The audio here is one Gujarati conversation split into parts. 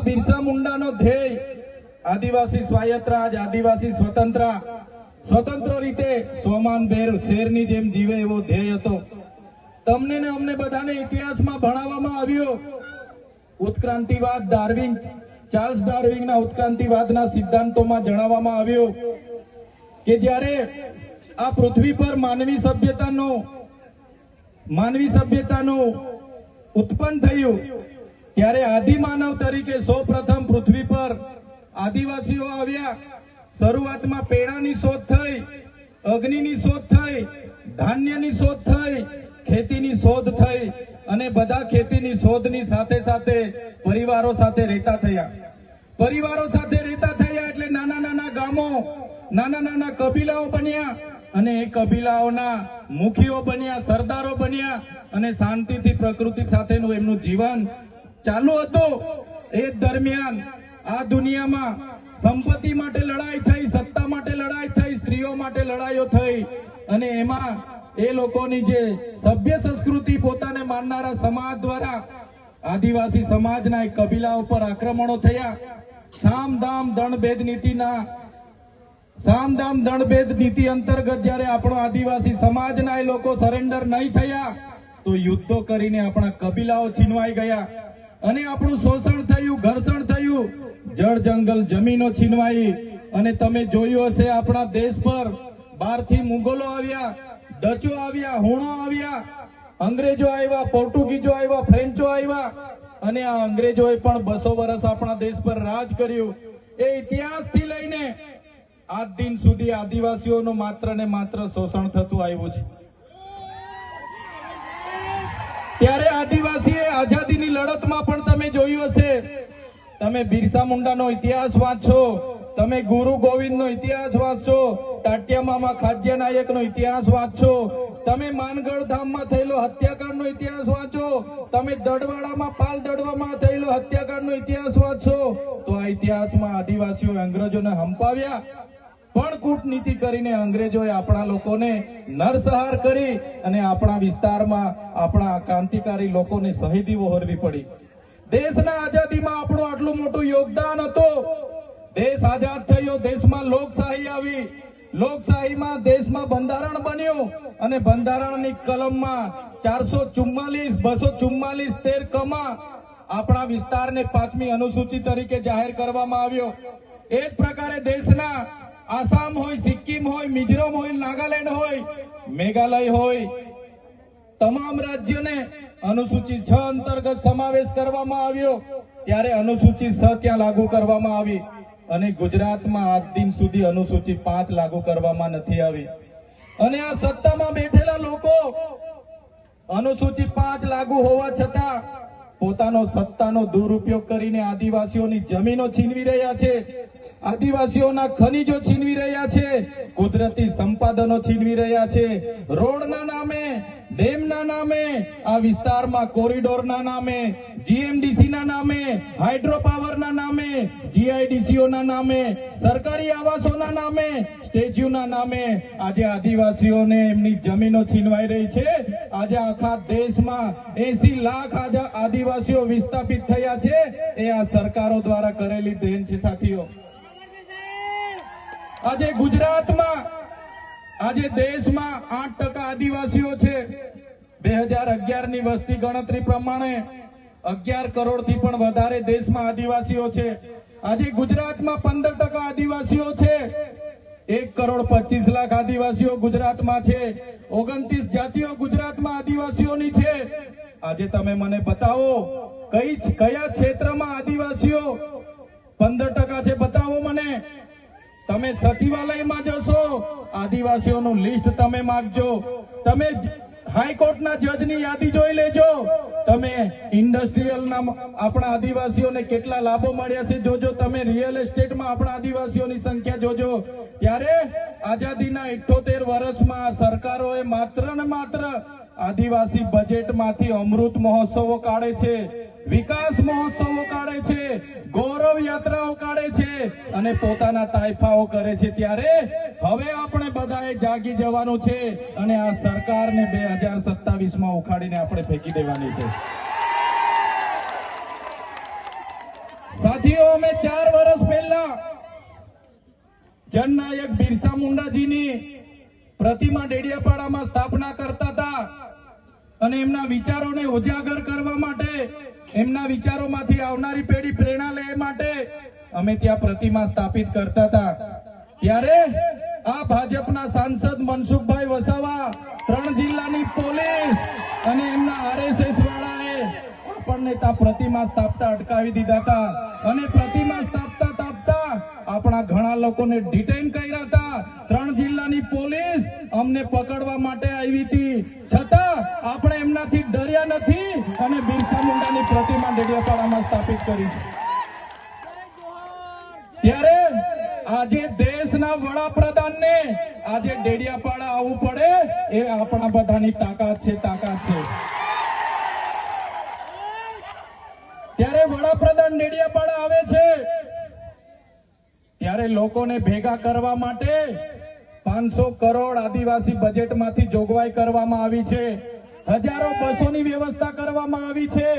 બિરસા મુંડાનો ધ્યેય આદિવાસી સ્વાયત્ત રાજ, આદિવાસી સ્વતંત્ર રીતે સોમાન ભેર શેરની જેમ જીવે એવો ધ્યેય હતો. તમને ને અમને બધાને ઇતિહાસમાં ભણાવવામાં આવ્યો. ઉત્ક્રાંતિવાદ ચાર્લ્સ ડાર્વિનના ઉત્ક્રાંતિવાદના સિદ્ધાંતોમાં જણાવવામાં આવ્યું કે જ્યારે આ પૃથ્વી પર માનવી સભ્યતાનું ઉત્પન્ન થયું ત્યારે આદિમાનવ તરીકે સૌપ્રથમ પૃથ્વી પર આદિવાસીઓ આવ્યા. શરૂઆતમાં પેડાની શોધ થઈ, અગ્નિની શોધ થઈ, ધાન્યની શોધ થઈ, ખેતીની શોધ થઈ અને બધા ખેતીની શોધની સાથે સાથે પરિવારો સાથે રહેતા થયા. એટલે નાના નાના ગામો, નાના નાના કબીલાઓ બન્યા અને એ કબીલાઓના મુખીઓ બન્યા, સરદારો બન્યા અને શાંતિથી પ્રકૃતિ સાથેનું એમનું જીવન ચાલુ હતું. એ દરમિયાન આ દુનિયામાં સંપત્તિ માટે લડાઈ થઈ, સત્તા માટે લડાઈ થઈ, સ્ત્રીઓ માટે લડાઈઓ થઈ અને એમાં એ લોકોની જે સભ્ય સંસ્કૃતિ પોતાને માનનારા સમાજ દ્વારા આદિવાસી સમાજના એક કબીલા ઉપર આક્રમણો થયા. સામદામ દંડભેદ નીતિ અંતર્ગત જ્યારે આપણો આદિવાસી સમાજના એ લોકો સરેન્ડર નહીં થયા તો યુદ્ધો કરીને આપણા કબીલાઓ છીનવાઈ ગયા અને આપણું શોષણ થયું, ઘર્ષણ થયું, જળ જંગલ જમીનો છીનવાઈ. અને તમે જોયું હશે આપણા દેશ પર બહારથી મુગલો આવ્યા, ડચો આવ્યા, હુણો આવ્યા, અંગ્રેજો આવ્યા, પોર્ટુગીઝો આવ્યા, ફ્રેન્ચો આવ્યા અને આ અંગ્રેજોએ પણ 200 વર્ષ આપણા દેશ પર રાજ કર્યું. એ ઇતિહાસથી લઈને આજ દિન સુધી આદિવાસીઓનું માત્ર ને માત્ર શોષણ થતું આવ્યું છે. ત્યારે આદિવાસીએ આઝાદીની લડતમાં પણ તમે જોયું હશે, તમે બિરસા મુંડાનો ઇતિહાસ વાંચો, તમે ગુરુ ગોવિંદનો ઇતિહાસ વાંચો, ટાટિયા મામા ખાદ્ય નાયકનો ઇતિહાસ વાંચો, તમે માનગઢ ધામમાં થયેલો હત્યાકાંડનો ઇતિહાસ વાંચો, તમે દડવાડામાં પાલ દડવામાં થયેલો હત્યાકાંડનો ઇતિહાસ વાંચો, તો આ ઇતિહાસમાં આદિવાસીઓ અંગ્રેજોને હંપાવ્યા પણ કૂટનીતિ કરીને અંગ્રેજોએ આપણા લોકોને નરસંહાર કરી અને આપણા વિસ્તારમાં આપણા ક્રાંતિકારી લોકોને શહીદી વહોરવી પડી. દેશના આઝાદીમાં આપણું આટલું મોટું યોગદાન હતું. દેશ આઝાદ થયો, દેશમાં લોકશાહી આવી, લોકશાહીમાં દેશમાં બંધારણ બન્યું અને બંધારણની કલમમાં 444, 244, 13 કમાં આપણા વિસ્તારને 5મી અનુસૂચિ તરીકે જાહેર કરવામાં આવ્યો. એ જ પ્રકારે દેશના આસામ હોય, સિક્કિમ હોય, મિઝોરમ હોય, નાગાલેન્ડ હોય, મેઘાલય હોય, તમામ રાજ્યોને અનુસૂચિ 6 અંતર્ગત સમાવેશ કરવામાં આવ્યો. ત્યારે અનુસૂચિ 6 ત્યાં લાગુ કરવામાં આવી અને ગુજરાતમાં આજ દિન સુધી અનુસૂચિ 5 લાગુ કરવામાં નથી આવી. અને આ સત્તામાં બેઠેલા લોકો અનુસૂચિ 5 લાગુ હોવા છતાં પોતાનો સત્તાનો દુરુપયોગ કરીને આદિવાસીઓની જમીનો છીનવી રહ્યા છે, આદિવાસીઓના ખનીજો છીનવી રહ્યા છે, કુદરતી સંપાદનો છીનવી રહ્યા છે. રોડના નામે, ડેમના નામે, આ વિસ્તારમાં કોરિડોરના નામે, જીએમડીસીના નામે, હાઇડ્રો પાવરના નામે, જીઆઈડીસીઓના નામે, સરકારી આવાસોના નામે, સ્ટેચ્યુના નામે આજે આદિવાસીઓને એમની જમીનો છીનવાઈ રહી છે. આજે આખા દેશમાં 80 લાખ આદિવાસીઓ વિસ્થાપિત થયા છે. એ આ સરકારો દ્વારા કરેલી દેન છે સાથીઓ. આજે ગુજરાતમાં, આજે દેશમાં 8% આદિવાસીઓ છે. 2011 ની વસ્તી ગણતરી પ્રમાણે 11 કરોડથી પણ વધારે દેશમાં આદિવાસીઓ છે. આજે ગુજરાતમાં 15% આદિવાસીઓ છે. 1,25,00,000 આદિવાસીઓ ગુજરાતમાં છે. 29 જાતિઓ ગુજરાતમાં આદિવાસીઓની છે. આજે તમે મને બતાવો કયા ક્ષેત્રમાં આદિવાસીઓ 15% છે, બતાવો મને. તમે સચિવાલયમાં જશો, આદિવાસીઓનું લિસ્ટ તમે માંગજો. તમે હાઈકોર્ટના જજની યાદી જોઈ લેજો. તમે ઇન્ડસ્ટ્રીયલના આપણા આદિવાસીઓને કેટલા લાભો મળ્યા છે જોજો. તમે રિયલ એસ્ટેટમાં આપણા આદિવાસીઓની સંખ્યા જોજો. ત્યારે આઝાદીના 78 વર્ષમાં સરકારોએ માત્ર ને માત્ર આદિવાસી બજેટમાંથી અમૃત મહોત્સવો કાઢે છે, વિકાસ મહોત્સવો કાઢે છે, ગૌરવ યાત્રાઓ કાઢે છે અને પોતાના તાઇફાઓ કરે છે. ત્યારે હવે આપણે બધાએ જાગી જવાનું છે અને આ સરકારને 2027માં ઉખાડીને આપણે ફેંકી દેવાની છે. સાથીઓ, અમે 4 વર્ષ પહેલા જનનાયક બિરસા મુંડાજીની પ્રતિમા ડેડિયાપાડામાં સ્થાપના કરતા હતા અને એમના વિચારોને ઉજાગર કરવા માટે, એમના વિચારોમાંથી આવનારી પેઢી પ્રેરણા લે માટે અમે ત્યાં પ્રતિમા સ્થાપિત કરતા હતા. ત્યારે આ ભાજપના સાંસદ મનસુખભાઈ વસાવા, 3 જિલ્લાની પોલીસ અને એમના RSS વાળાએ આપણને ત્યાં પ્રતિમા સ્થાપતા અટકાવી દીધા હતા અને પ્રતિમા સ્થાપતા આપણા ઘણા લોકોને ડિટેન કર્યા હતા. 3 જિલ્લાની પોલીસ અમને પકડવા માટે આવી હતી, છતાં આપણે એમનાથી ડર્યા નથી અને બિરસા મુંડાની પ્રતિમા ડેડિયાપાડામાં સ્થાપિત કરી છે. ત્યારે આજે દેશના વડાપ્રધાનને આજે ડેડિયાપાડા આવવું પડે એ આપણા બધાની તાકાત છે. ત્યારે વડાપ્રધાન ડેડિયાપાડા આવે છે ત્યારે લોકોને ભેગા કરવા માટે 500 કરોડ આદિવાસી બજેટમાંથી જોગવાઈ કરવામાં આવી છે. હજારો બસોની વ્યવસ્થા કરવામાં આવી છે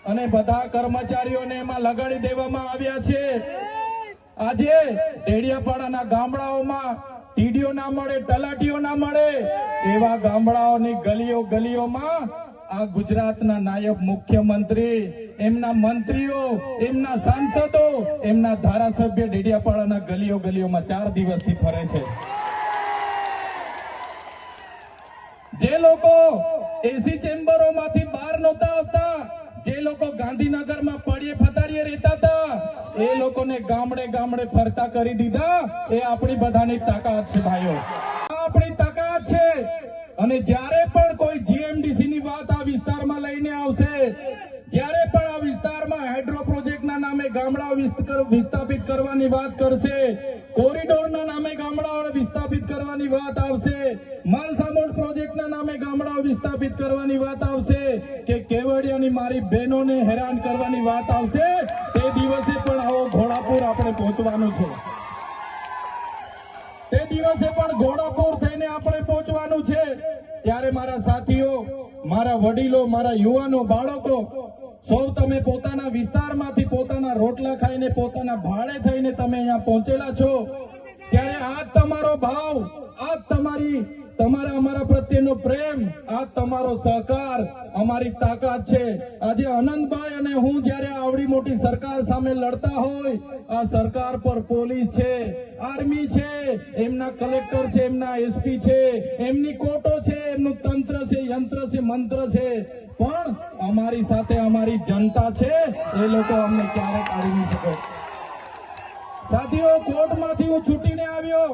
અને બધા કર્મચારીઓને એમાં લગાડી દેવામાં આવ્યા છે. આજે ડેડિયાપાડાના ગામડાઓમાં ટીડીઓ ના મળે, તલાટીઓ ના મળે એવા ગામડાઓની ગલીઓમાં આ ગુજરાતના નાયબ મુખ્યમંત્રી, એમના મંત્રીઓ, એમના સાંસદો, એમના ધારાસભ્ય ડેડિયાપાડાના ગલીઓમાં 4 દિવસથી ફરે છે. જે લોકો એસી ચેમ્બરોમાંથી બહાર નહોતા આવતા, જે લોકો ગાંધીનગરમાં પડીએ ફતારીએ રહેતા હતા, એ લોકોને ગામડે ફરતા કરી દીધા. એ આપણી બધાની તાકાત છે ભાઈઓ, આપણી તાકાત છે. અને જ્યારે પણ કોઈ GMDC ની વાત આ વિસ્તારમાં લઈને આવશે, જ્યારે પણ આ વિસ્તારમાં હાઇડ્રો પ્રોજેક્ટના નામે ગામડાઓ વિસ્થાપિત કરવાની વાત કરશે, કોરિડોરના નામે ગામડાઓ વિસ્થાપિત કરવાની વાત આવશે, માલસામોડ પ્રોજેક્ટના નામે ગામડાઓ વિસ્થાપિત કરવાની વાત આવશે, કે કેવડિયાની મારી બહેનોને હેરાન કરવાની વાત આવશે, તે દિવસે પણ આવો ઘોડાપુર આપણે પહોંચવાનું છે. તે દિવસે પણ ઘોડાપુર થઈને આપણે પહોંચવાનું છે. ત્યારે મારા સાથીઓ, મારા વડીલો, મારા યુવાનો, બાળકો, સૌ તમે પોતાના વિસ્તારમાંથી પોતાના રોટલા ખાઈને, પોતાના ભાડે થઈને તમે અહીંયા પહોંચેલા છો. ત્યારે આ તમારો ભાવ, આ તમારા અમારા પ્રત્યેનો પ્રેમ, આ તમારો સહકાર અમારી તાકાત છે. આજે અનંતભાઈ અને હું જ્યારે આવડી મોટી સરકાર સામે લડતા હોય, આ સરકાર પર પોલીસ છે, આર્મી છે, એમના કલેક્ટર છે, એમના SP છે, એમની કોર્ટો છે, એમનું તંત્ર છે, યંત્ર છે, મંત્ર છે, પણ અમારી સાથે અમારી જનતા છે. એ લોકો અમને ક્યારે કાઢી નહીં શકે. સાથીઓ, કોર્ટમાંથી હું છૂટીને આવ્યો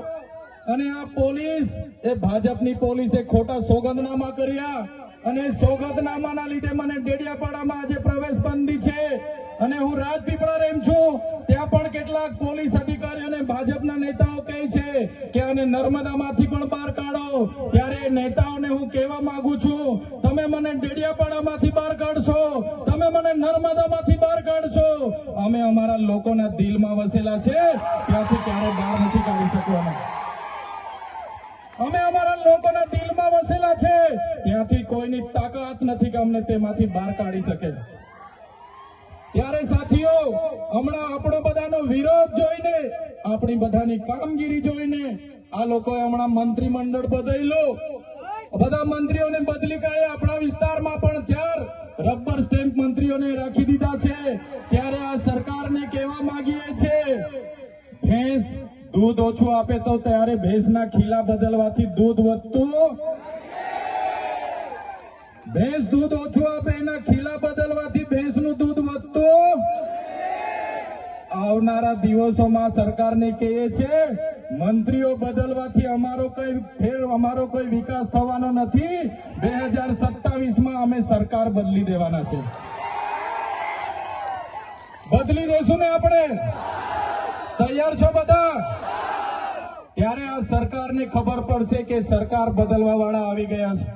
અને આ પોલીસ, એ ભાજપની પોલીસે ખોટા સોગંદનામા કર્યા અને સોગંદનામાના લીધે મને ડેડિયાપાડામાં આજે પ્રવેશ બંધી છે. અને હું રાજપીપળા રેમ છું, ત્યાં પણ કેટલાક પોલીસ અધિકારીઓ અને ભાજપના નેતાઓ કહે છે કે આને નર્મદામાંથી પણ બહાર કાઢો. ત્યારે નેતાઓને હું કહેવા માંગુ છું, તમે મને ડેડિયાપાડામાંથી બહાર કાઢશો, તમે મને નર્મદામાંથી બહાર કાઢશો, અમે અમારા લોકોના દિલમાં વસેલા છે, ત્યાંથી ક્યારે બહાર નથી કાઢી શકવાના. અમે અમારા લોકોના દિલમાં વસેલા છે, ત્યાંથી કોઈની તાકાત નથી કે અમને તેમાંથી બહાર કાઢી શકે. ત્યારે સાથીઓ, હમણાં આપણો બધાનો વિરોધ જોઈને, આપણી બધાની કામગીરી જોઈને આ લોકોએ હમણાં મંત્રીમંડળ બદલ્યું, બધા મંત્રીઓને બદલી કાઢ્યા. આપણા વિસ્તારમાં પણ 4 રબર સ્ટેમ્પ મંત્રીઓને રાખી દીધા છે. ત્યારે આ સરકારને કહેવા માંગીએ છે, ભેંસ દૂધ ઓછું આપે તો ત્યારે ભેંસના ખીલા બદલવાથી દૂધ વધતું, ભેંસ દૂધ ઓછું આપે એના ખીલા બદલવાથી ભેંસનું દૂધ વધતું. આવનારા દિવસોમાં સરકારને કહીએ છે, મંત્રીઓ બદલવાથી અમારો કોઈ વિકાસ થવાનો નથી. 2027માં અમે સરકાર બદલી દેવાના છે. બદલી દેશું ને આપણે? તૈયાર છો બધા? ત્યારે આ સરકારને ખબર પડશે કે સરકાર બદલવા વાળા આવી ગયા છે.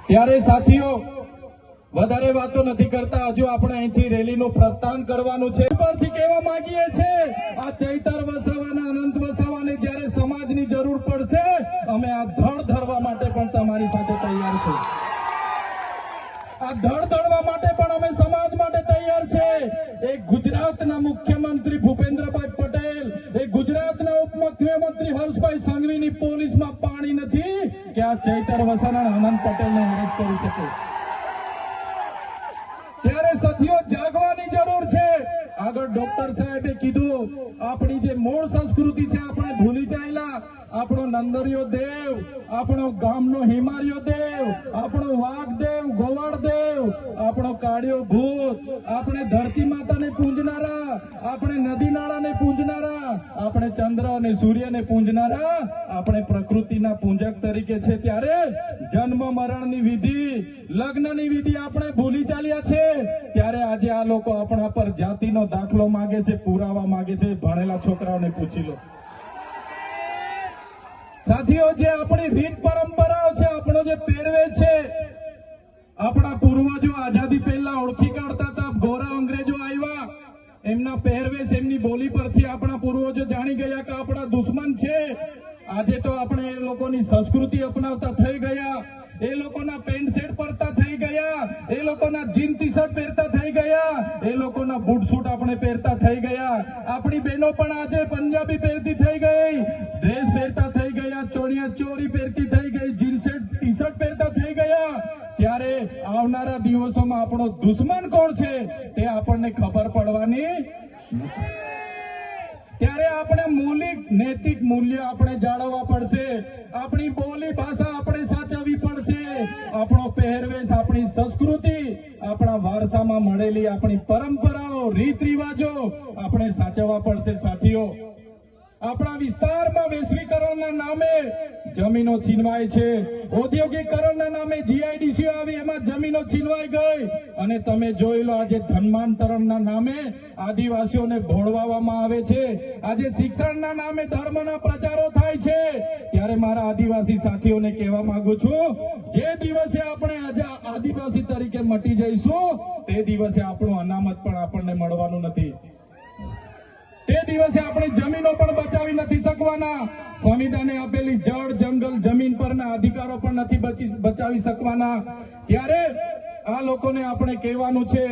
ત્યારે સાથીઓ, વધારે વાતો નથી કરતા, હજુ આપણે અહીંથી રેલીનું પ્રસ્થાન કરવાનું છે. પરથી કહેવા માંગીએ છે, આ ચૈતર વસાવાના, અનંત વસાવાને જ્યારે સમાજની જરૂર પડશે, અમે આ ધડ ધરવા માટે પણ તમારી સાથે તૈયાર છું. આ ધડધડવા માટે પણ અમે સમાજ માટે તૈયાર છે. એક ગુજરાતના મુખ્યમંત્રી ભૂપેન્દ્રભાઈ પટેલ, એક ગુજરાતના ઉપમુખ્યમંત્રી હર્ષભાઈ સંઘવીની પોલીસમાં પાણી નથી કે આ ચૈતર વસાણા અને આનંદ પટેલને અરેસ્ટ કરી શકે. ત્યારે સાથીઓ જાગવાની જરૂર છે. આગળ ડોક્ટર સાહેબે કીધું, આપણી જે મૂળ સંસ્કૃતિ છે આપણે ભૂલી જાયેલા. આપણો નંદરિયો દેવ, આપણો ગામનો હિમારિયો દેવ, આપણો વાઘ દેવ, ગોવાળ દેવ, આપણો કાળિયો ભૂત, આપણે ધરતી માતાને પૂંજનારા, આપણે નદી નાળાને પૂંજનારા, આપણે ચંદ્ર અને સૂર્યને પૂંજનારા, આપણે પ્રકૃતિના પૂંજક તરીકે છે. ત્યારે જન્મ મરણની વિધિ, લગ્નની વિધિ આપણે ભૂલી ચાલ્યા છે. ત્યારે આજે આ લોકો આપણા પર જાતિનો દાખલો માંગે છે, પુરાવા માંગે છે. ભણેલા છોકરાઓને પૂછી લો. સાથીઓ, જે આપણી રીત પરંપરાઓ છે, આપણો જે પહેરવેશ છે, આપણા પૂર્વજો આઝાદી પહેલા ઓળખી કાઢતા હતા. ગોરા અંગ્રેજો આવ્યા, એમના પહેરવેશ, એમની બોલી પરથી આપણા પૂર્વજો જાણી ગયા કે આપણા દુશ્મન છે. આજે તો આપણે એ લોકોની સંસ્કૃતિ અપનાવતા થઈ ગયા, એ લોકોના પેન્ટ શર્ટ પહેરતા થઈ ગયા, એ લોકોના જીન ટી શર્ટ પહેરતા થઈ ગયા, એ લોકોના બૂટ સૂટ આપણે પહેરતા થઈ ગયા. આપણી બહેનો પણ આજે પંજાબી પહેરતી થઈ ગઈ, ડ્રેસ પહેરતા થઈ ગયા, ચોળિયા ચોરી પહેરતી થઈ ગઈ, જીન શર્ટ ટી શર્ટ પહેરતા થઈ ગયા. ત્યારે આવનારા દિવસોમાં આપણો દુશ્મન કોણ છે તે આપણને ખબર પડવાની. ત્યારે આપણે મૌલિક નૈતિક મૂલ્ય આપણે જાળવવા પડશે. આપણી બોલી ભાષા આપણે સાચવવી પડશે. આપણો પહેરવેશ, આપણી સંસ્કૃતિ, આપણા વારસામાં મળેલી આપણી પરંપરાઓ, રીત રિવાજો આપણે સાચવવા પડશે. સાથીઓ, આપણા વિસ્તારમાં વૈશ્વિકરણના નામે જમીનો છીનવાય છે. ઔદ્યોગિકરણના નામે જીઆઈડીસીઓ આવી, એમાં જમીનો છીનવાઈ ગઈ. અને તમે જોઈ લો, આજે ધર્માંતરણના નામે આદિવાસીઓને ભોળવામાં આવે છે. આજે શિક્ષણના નામે ધર્મના પ્રચારો થાય છે. ત્યારે મારા આદિવાસી સાથીઓને કહેવા માંગુ છું, જે દિવસે આપણે આજે આદિવાસી તરીકે મટી જઈશું તે દિવસે આપણું અનામત પણ આપણને મળવાનું નથી. તે દિવસે આપણી જમીનો પણ બચાવી નથી શકવાના. સંવિધાને આપેલી જળ, જંગલ, જમીન પરના અધિકારો પણ નથી બચાવી શકવાના. ત્યારે આ લોકોને આપણે કહેવાનું છે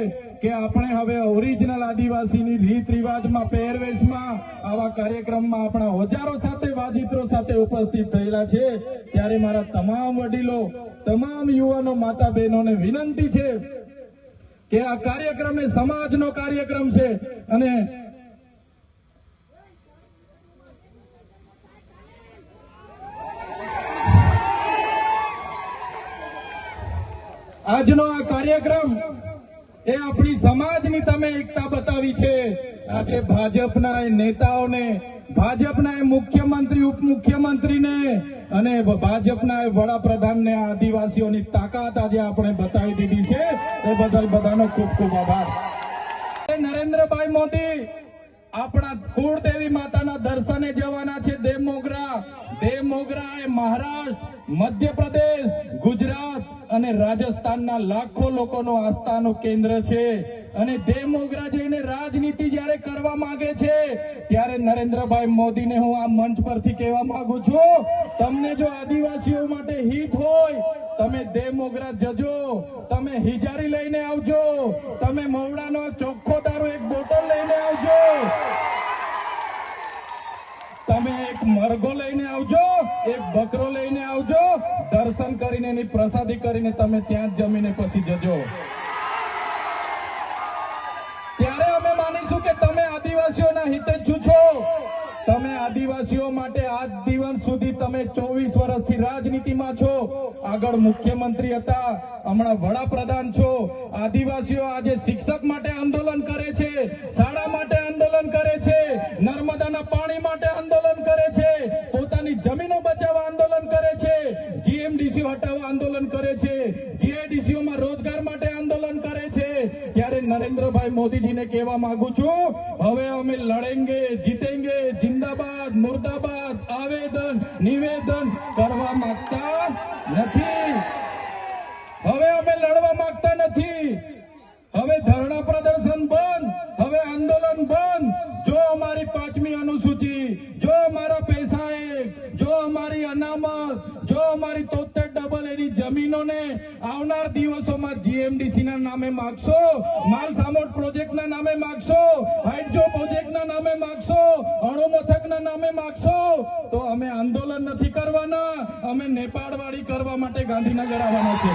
કે આપણે હવે ઓરિજિનલ આદિવાસીની રીત રિવાજમાં, પહેરવેશમાં, આવા કાર્યક્રમમાં આપણા ઓજારો સાથે, વાજિત્રો સાથે ઉપસ્થિત થયેલા છે. ત્યારે મારા તમામ વડીલો, તમામ યુવાનો, માતા બહેનોને વિનંતી છે કે આ કાર્યક્રમ એ સમાજનો કાર્યક્રમ છે. અને આજનો આ કાર્યક્રમ એ આપણી સમાજની તમે એકતા બતાવી છે. આજે ભાજપના નેતાઓને, ભાજપના મુખ્યમંત્રી, ઉપમુખ્યમંત્રીને અને ભાજપના વડાપ્રધાનને આદિવાસીઓની તાકાત આજે આપણે બતાવી દીધી છે. એ બદલ બધાનો ખૂબ ખૂબ આભાર. નરેન્દ્રભાઈ મોદી આપણા કુળદેવી માતાના દર્શને જવાના છે. દેવમોગરા એ મહારાષ્ટ્ર, મધ્યપ્રદેશ, ગુજરાત અને રાજસ્થાનના લાખો લોકોનો આસ્થાનું કેન્દ્ર છે. અને દેવમોગરા જઈને રાજનીતિ જ્યારે કરવા માંગે છે ત્યારે નરેન્દ્રભાઈ મોદીને હું આ મંચ પરથી કહેવા માંગુ છું, તમને જો આદિવાસીઓ માટે હિત હોય, તમે દેવમોગરા જજો, તમે હિજારી લઈને આવજો, તમે મવડાનો ચોખ્ખો દારૂ એક બોટલ લઈને આવજો, તમે એક મરઘો લઈને આવજો, એક બકરો લઈને આવજો. દર્શન કરીને, એની પ્રસાદી કરીને તમે ત્યાં જ જમીને પછી જજો. ત્યારે અમે માનીશું કે તમે આદિવાસીઓના હિતેચ્છુ છો. તમે આદિવાસીઓ માટે આજ દિવસ સુધી તમે 24 વર્ષથી રાજનીતિમાં છો. આગળ મુખ્યમંત્રી હતા, હમણાં વડાપ્રધાન છો. આદિવાસીઓ આજે શિક્ષક માટે આંદોલન કરે છે, શાળા માટે આંદોલન કરે છે, નર્મદાના પાણી માટે આંદોલન કરે છે, પોતાની જમીનો બચાવવા આંદોલન કરે છે, જીએમડીસીઓ હટાવવા આંદોલન કરે છે, જીઆઈડીસીઓમાં રોજગાર માટે આંદોલન કરે છે. ત્યારે નરેન્દ્રભાઈ મોદીજીને કહેવા માંગુ છું, હવે અમે લડેંગે, જીતેંગે, જિંદાબાદ, મુર્દાબાદ, આવેદન, નિવેદન કરવા માંગતા નથી. હવે અમે લડવા માંગતા નથી. હવે ધરણા પ્રદર્શન બંધ, હવે આંદોલન બંધ. જો અમારી 5મી અનુસૂચિ, જો અમારા પૈસા, જો અમારી અનામત, જો અમારી 73 ડબલ એની જમીનો જમીનોને આવનાર દિવસોમાં જીએમડીસી ના નામે માગશો, માલસામોટ પ્રોજેક્ટના નામે માગશો, હાઇડ્રો પ્રોજેક્ટના નામે માગશો, અણુ મથકના નામે માગશો, તો અમે આંદોલન નથી કરવાના, અમે નેપાળવાડી કરવા માટે ગાંધીનગર આવવાના છે.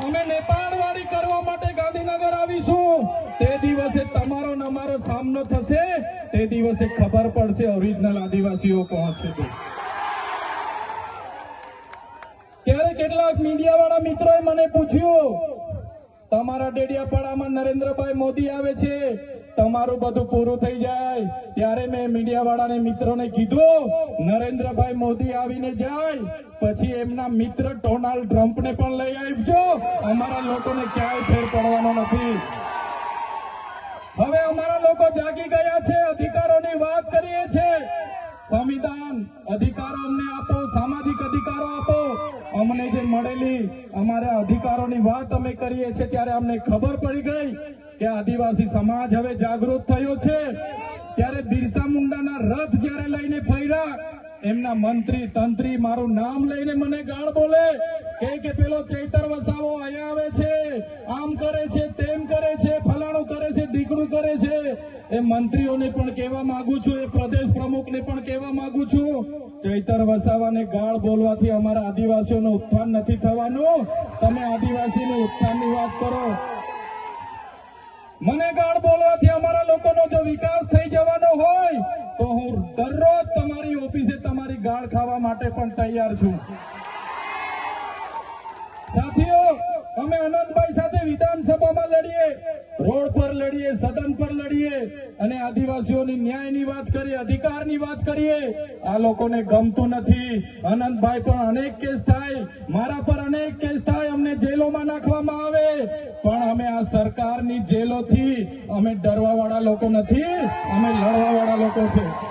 અમે નેપાળવાડી કરવા માટે ગાંધીનગર આવીશું. તે દિવસે તમારો ને અમારો સામનો થશે, તે દિવસે ખબર પડશે ઓરિજિનલ આદિવાસીઓ કોણ છે તે. ત્યારે કેટલાક મીડિયાવાળા મિત્રોએ મને પૂછ્યું, તમારા ડેડિયાપાડામાં નરેન્દ્રભાઈ મોદી આવે છે, તમારું બધું પૂરું થઈ જાય. ત્યારે મેં મીડિયાવાળાને મિત્રોને કીધું, નરેન્દ્રભાઈ મોદી આવીને જાય પછી એમના મિત્ર ડોનાલ્ડ ટ્રમ્પને પણ લઈ આવજો, અમારા લોકોને ક્યાંય ફેર પડવાનો નથી. હવે અમારા લોકો જાગી ગયા છે, અધિકારોની વાત કરીએ છીએ. સંવિધાન અધિકારો અમને આપો, સામાજિક અધિકારો આપો. અમને જે મળેલી અમારા અધિકારોની વાત અમે કરીએ છીએ ત્યારે અમને ખબર પડી ગઈ કે આદિવાસી સમાજ હવે જાગૃત થયો છે. ત્યારે બિરસા મુંડાના રથ જ્યારે લઈને ફર્યા, એમના મંત્રી તંત્રી મારું નામ લઈને મને ગાળ બોલે કે પેલો ચૈતર વસાવો અહીંયા આવે છે, આમ કરે છે, તેમ કરે છે, ફલાણું કરે છે, ઢીકણું કરે છે. એ મંત્રીઓને પણ કહેવા માંગુ છું, એ પ્રદેશ પ્રમુખને પણ કહેવા માંગુ છું, ચૈતર વસાવાને ગાળ બોલવાથી અમારા આદિવાસીઓનું ઉત્થાન નથી થવાનું. તમે આદિવાસીનું ઉત્થાનની વાત કરો. મને ગાળ બોલવાથી અમારા લોકોનો જો વિકાસ થઈ જવાનો હોય તો હું દરરોજ તમારી ઓફિસે તમારી ગાળ ખાવા માટે પણ તૈયાર છું. સાથીઓ, અમે અનંતભાઈ સાથે વિધાનસભામાં લડીએ, રોડ પર લડીએ, સદન પર લડીએ અને આદિવાસીઓની ન્યાયની વાત કરીએ, અધિકારની વાત કરીએ. આ લોકોને ગમતું નથી. અનંતભાઈ પણ અનેક કેસ થાય, મારા પર અનેક કેસ થાય, અમને જેલોમાં નાખવામાં આવે, પણ અમે આ સરકારની જેલોથી અમે ડરવા વાળા લોકો નથી, અમે લડવા વાળા લોકો છે.